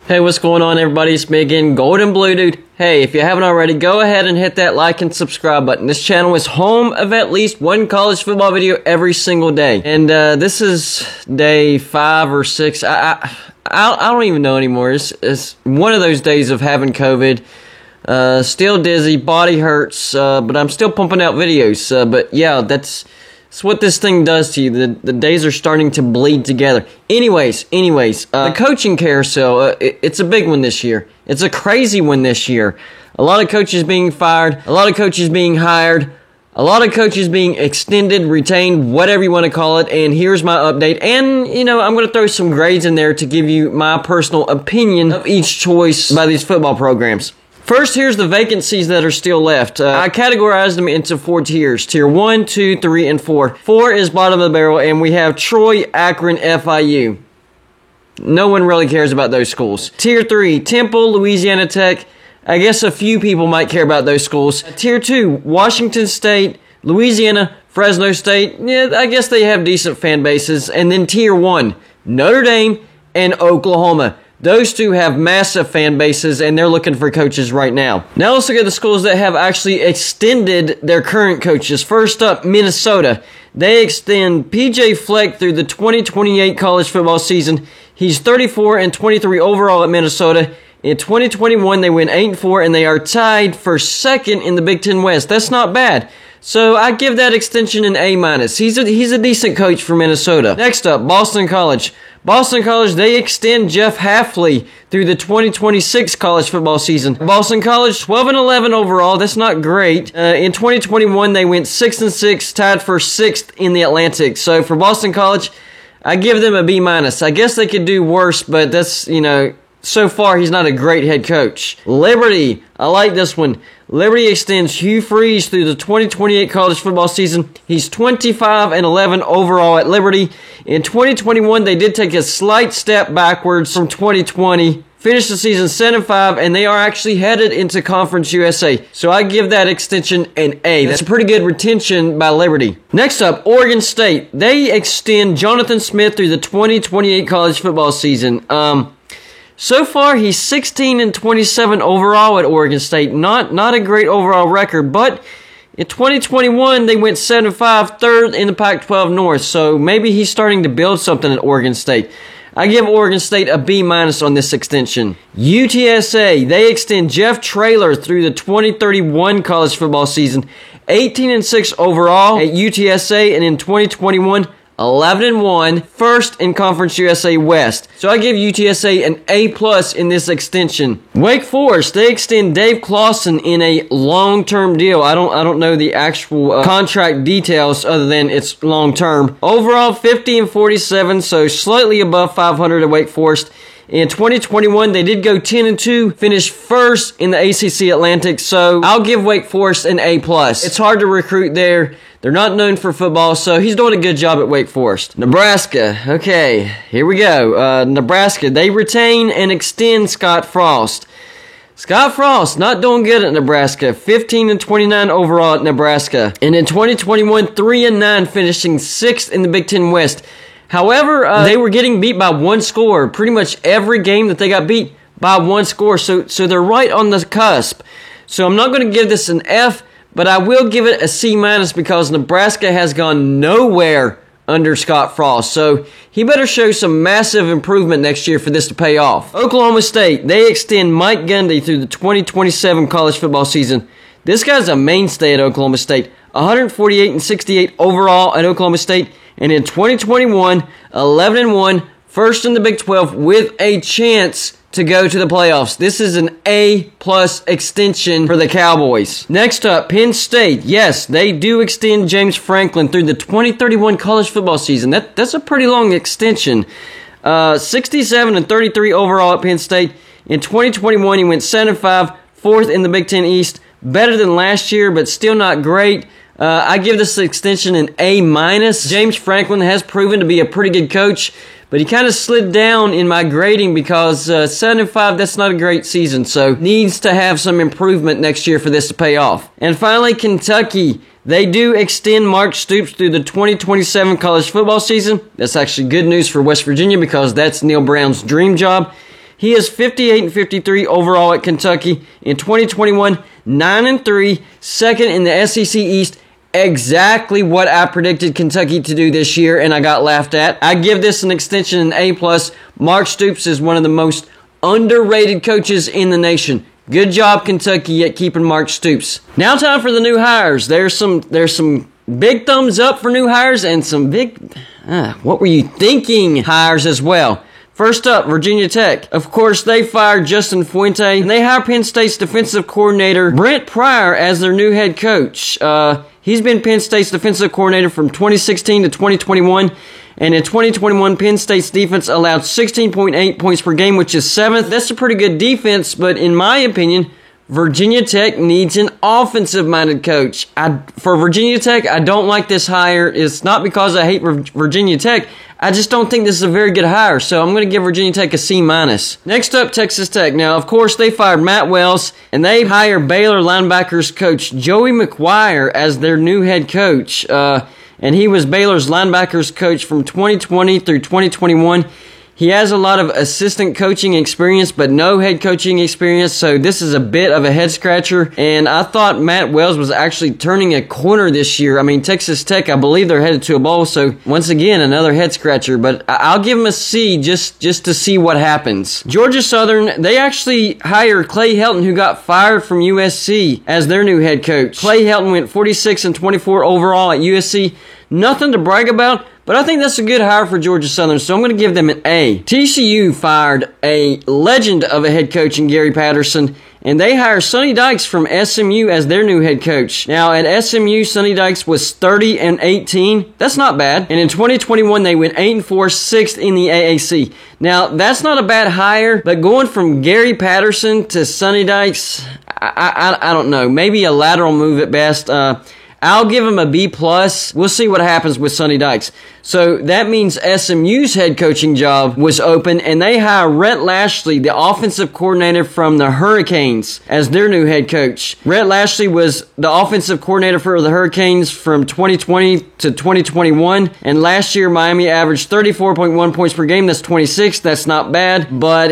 Hey, what's going on, everybody? It's me again, Golden Blue Dude. Hey, if you haven't already, go ahead and hit that like and subscribe button. This channel is home of at least one college football video every single day. And this is day 5 or 6. I don't even know anymore. It's one of those days of having COVID. Still dizzy, body hurts, but I'm still pumping out videos. But yeah, that's what this thing does to you. The days are starting to bleed together. Anyways, the coaching carousel, it's a big one this year. It's a crazy one this year. A lot of coaches being fired, a lot of coaches being hired, a lot of coaches being extended, retained, whatever you want to call it. And here's my update. And, you know, I'm going to throw some grades in there to give you my personal opinion of each choice by these football programs. First, here's the vacancies that are still left. I categorized them into 4 tiers. Tier 1, 2, 3, and 4. 4 is bottom of the barrel, and we have Troy, Akron, FIU. No one really cares about those schools. Tier 3, Temple, Louisiana Tech. I guess a few people might care about those schools. Tier 2, Washington State, Louisiana, Fresno State. Yeah, I guess they have decent fan bases. And then Tier 1, Notre Dame and Oklahoma. Those two have massive fan bases, and they're looking for coaches right now. Now let's look at the schools that have actually extended their current coaches. First up, Minnesota. They extend PJ Fleck through the 2028 college football season. He's 34 and 23 overall at Minnesota. In 2021, they went 8-4, and they are tied for second in the Big Ten West. That's not bad. So I give that extension an A-. He's a decent coach for Minnesota. Next up, Boston College. Boston College, they extend Jeff Hafley through the 2026 college football season. Boston College, 12 and 11 overall. That's not great. In 2021, they went 6-6, tied for 6th in the Atlantic. So for Boston College, I give them a B-. I guess they could do worse, but that's, you know, so far he's not a great head coach. Liberty, I like this one. Liberty extends Hugh Freeze through the 2028 college football season. He's 25 and 11 overall at Liberty. In 2021, they did take a slight step backwards from 2020. Finished the season 7-5, and they are actually headed into Conference USA. So I give that extension an A. That's a pretty good retention by Liberty. Next up, Oregon State. They extend Jonathan Smith through the 2028 college football season. So far, he's 16 and 27 overall at Oregon State. Not a great overall record, but in 2021, they went 7-5, third in the Pac-12 North. So maybe he's starting to build something at Oregon State. I give Oregon State a B- on this extension. UTSA, they extend Jeff Traylor through the 2031 college football season. 18 and 6 overall at UTSA, and in 2021, 11-1, first in Conference USA West. So I give UTSA an A+ in this extension. Wake Forest, they extend Dave Clawson in a long-term deal. I don't know the actual contract details other than it's long-term. Overall, 50 and 47, so slightly above 500 at Wake Forest. In 2021, they did go 10-2, finished first in the ACC Atlantic, so I'll give Wake Forest an A+. It's hard to recruit there. They're not known for football, so he's doing a good job at Wake Forest. Nebraska. Okay, here we go. Nebraska, they retain and extend Scott Frost. Scott Frost, not doing good at Nebraska. 15 and 29 overall at Nebraska. And in 2021, 3-9, finishing 6th in the Big Ten West. However, they were getting beat by 1 score. Pretty much every game that they got beat by 1 score. So they're right on the cusp. So I'm not going to give this an F, but I will give it a C- because Nebraska has gone nowhere under Scott Frost. So he better show some massive improvement next year for this to pay off. Oklahoma State, they extend Mike Gundy through the 2027 college football season. This guy's a mainstay at Oklahoma State. 148 and 68 overall at Oklahoma State. And in 2021, 11-1, first in the Big 12 with a chance to go to the playoffs. This is an A+ extension for the Cowboys. Next up, Penn State. Yes, they do extend James Franklin through the 2031 college football season. That's a pretty long extension. 67 and 33 overall at Penn State. In 2021, he went 7-5, fourth in the Big Ten East. Better than last year, but still not great. I give this extension an A-. James Franklin has proven to be a pretty good coach, but he kind of slid down in my grading because 7-5, that's not a great season, so needs to have some improvement next year for this to pay off. And finally, Kentucky. They do extend Mark Stoops through the 2027 college football season. That's actually good news for West Virginia because that's Neil Brown's dream job. He is 58-53 overall at Kentucky. In 2021, 9-3, second in the SEC East. Exactly what I predicted Kentucky to do this year, and I got laughed at. I give this an extension, an A+. Mark Stoops is one of the most underrated coaches in the nation. Good job, Kentucky, at keeping Mark Stoops. Now time for the new hires. There's some big thumbs up for new hires and some big, what were you thinking hires as well. First up, Virginia Tech. Of course, they fired Justin Fuente, and they hired Penn State's defensive coordinator, Brent Pry, as their new head coach. He's been Penn State's defensive coordinator from 2016 to 2021. And in 2021, Penn State's defense allowed 16.8 points per game, which is 7th. That's a pretty good defense, but in my opinion, Virginia Tech needs an offensive-minded coach. For Virginia Tech, I don't like this hire. It's not because I hate Virginia Tech. I just don't think this is a very good hire, so I'm going to give Virginia Tech a C-. Next up, Texas Tech. Now, of course, they fired Matt Wells, and they hired Baylor linebackers coach Joey McGuire as their new head coach. And he was Baylor's linebackers coach from 2020 through 2021. He has a lot of assistant coaching experience, but no head coaching experience, so this is a bit of a head-scratcher. And I thought Matt Wells was actually turning a corner this year. I mean, Texas Tech, I believe they're headed to a bowl, so once again, another head-scratcher. But I'll give him a C just to see what happens. Georgia Southern, they actually hired Clay Helton, who got fired from USC, as their new head coach. Clay Helton went 46-24 overall at USC. Nothing to brag about, but I think that's a good hire for Georgia Southern, so I'm going to give them an A. TCU fired a legend of a head coach in Gary Patterson, and they hired Sonny Dykes from SMU as their new head coach. Now, at SMU, Sonny Dykes was 30-18. That's not bad. And in 2021, they went 8-4, 6th in the AAC. Now, that's not a bad hire, but going from Gary Patterson to Sonny Dykes, I don't know. Maybe a lateral move at best. I'll give him a B+. We'll see what happens with Sonny Dykes. So that means SMU's head coaching job was open, and they hired Rhett Lashley, the offensive coordinator from the Hurricanes, as their new head coach. Rhett Lashley was the offensive coordinator for the Hurricanes from 2020 to 2021, and last year Miami averaged 34.1 points per game. That's 26th. That's not bad, but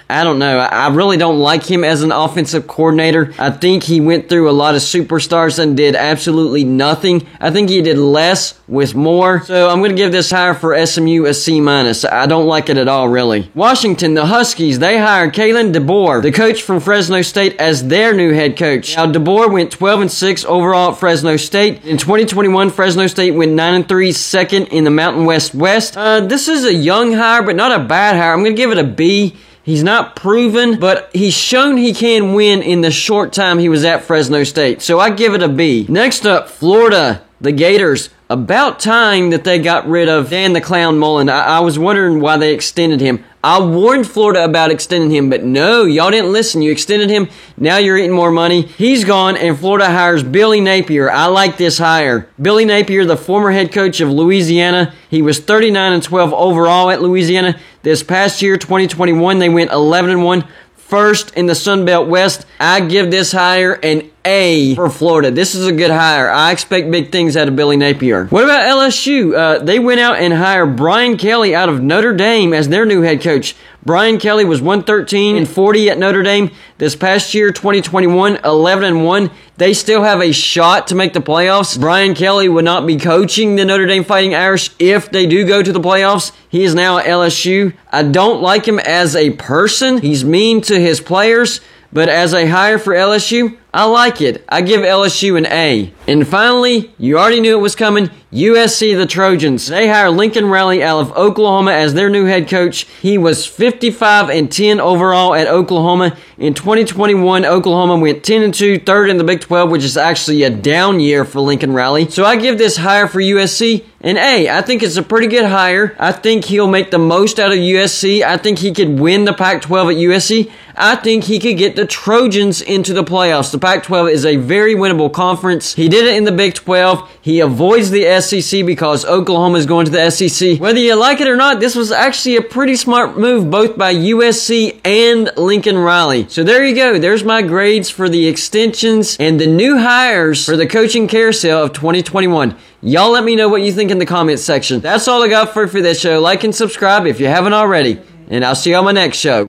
I don't know. I really don't like him as an offensive coordinator. I think he went through a lot of superstars and did absolutely nothing. I think he did less with more. So I'm going to give this hire for SMU a C-. I don't like it at all, really. Washington, the Huskies, they hired Kalen DeBoer, the coach from Fresno State, as their new head coach. Now, DeBoer went 12-6 overall at Fresno State. In 2021, Fresno State went 9-3, second in the Mountain West. This is a young hire, but not a bad hire. I'm going to give it a B. He's not proven, but he's shown he can win in the short time he was at Fresno State. So I give it a B. Next up, Florida, the Gators. About time that they got rid of Dan the Clown Mullen. I was wondering why they extended him. I warned Florida about extending him, but no, y'all didn't listen. You extended him. Now you're eating more money. He's gone, and Florida hires Billy Napier. I like this hire. Billy Napier, the former head coach of Louisiana. He was 39-12 overall at Louisiana. This past year, 2021, they went 11-1. First in the Sun Belt West. I give this hire an A for Florida. This is a good hire. I expect big things out of Billy Napier. What about LSU? They went out and hired Brian Kelly out of Notre Dame as their new head coach. Brian Kelly was 113-40 at Notre Dame. This past year, 2021, 11-1. They still have a shot to make the playoffs. Brian Kelly would not be coaching the Notre Dame Fighting Irish if they do go to the playoffs. He is now at LSU. I don't like him as a person. He's mean to his players. But as a hire for LSU, I like it. I give LSU an A. And finally, you already knew it was coming, USC the Trojans. They hired Lincoln Riley out of Oklahoma as their new head coach. He was 55-10 overall at Oklahoma. In 2021, Oklahoma went 10-2, third in the Big 12, which is actually a down year for Lincoln Riley. So I give this hire for USC an A. I think it's a pretty good hire. I think he'll make the most out of USC. I think he could win the Pac-12 at USC. I think he could get the Trojans into the playoffs. The Pac-12 is a very winnable conference. He did it in the Big 12. He avoids the SEC because Oklahoma is going to the SEC. Whether you like it or not, this was actually a pretty smart move both by USC and Lincoln Riley. So there you go. There's my grades for the extensions and the new hires for the coaching carousel of 2021. Y'all let me know what you think in the comments section. That's all I got for this show. Like and subscribe if you haven't already. And I'll see you on my next show.